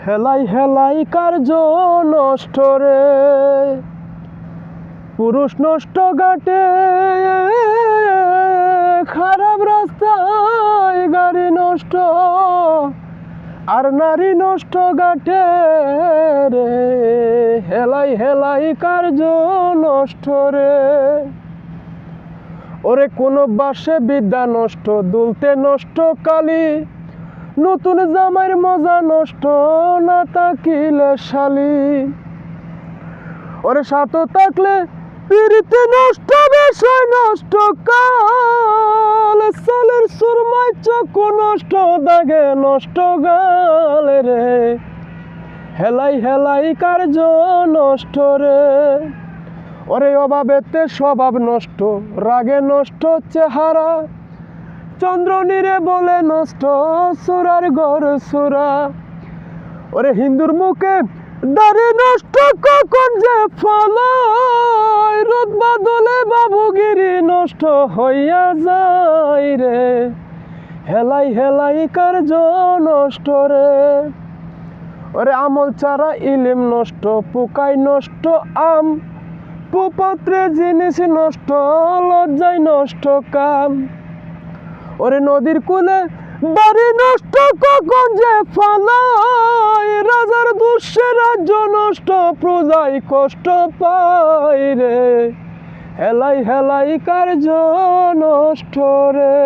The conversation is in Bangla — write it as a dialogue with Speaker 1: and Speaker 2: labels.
Speaker 1: হেলাই হেলাই কার্য নষ্ট রে, পুরুষ নষ্ট ঘাটে খারাপ রাস্তায় গাড়ি নষ্ট, আর নারী নষ্ট ঘাটে রে, হেলাই হেলাই কার্য নষ্ট রে। ওরে কোন বাসে বিদ্যা নষ্ট, দুলতে নষ্ট কালি, নতুন জামাইয়ের মজা নষ্ট, না তাকিলে শালি। ওরে স্বার্থ থাকলে পিরিতে নষ্ট, বিষয় নষ্ট কাল, সালের সুরমায় চক্ষু নষ্ট, দাগে নষ্ট গাল রে, হেলাই হেলাই কার্য নষ্ট রে। ওরে অভাবেতে স্বভাব নষ্ট, রাগে নষ্ট চেহারা, চন্দ্রনীরে বলে নষ্ট, সুরার ঘর সুরা। ওরে হিন্দুর মুখে দাড়ি নষ্ট, কখন যে ফলায়, রোদ বাদলে বাবুগিরি নষ্ট হইয়া যায় রে, হেলাই হেলাই কার্য নষ্ট রে। ওরে আমল ছাড়া ইলিম নষ্ট, পোকায় নষ্ট আম, কুপাত্রে জিনিস নষ্ট, লজ্জায় নষ্ট কাম। ওরে নদীর কূলে বাড়ি নষ্ট, কখন যে ফালায়, রাজার দুঃসে রাজ্য নষ্ট, প্রজায় কষ্ট পায় রে, হেলাই হেলাই কার্য নষ্ট রে।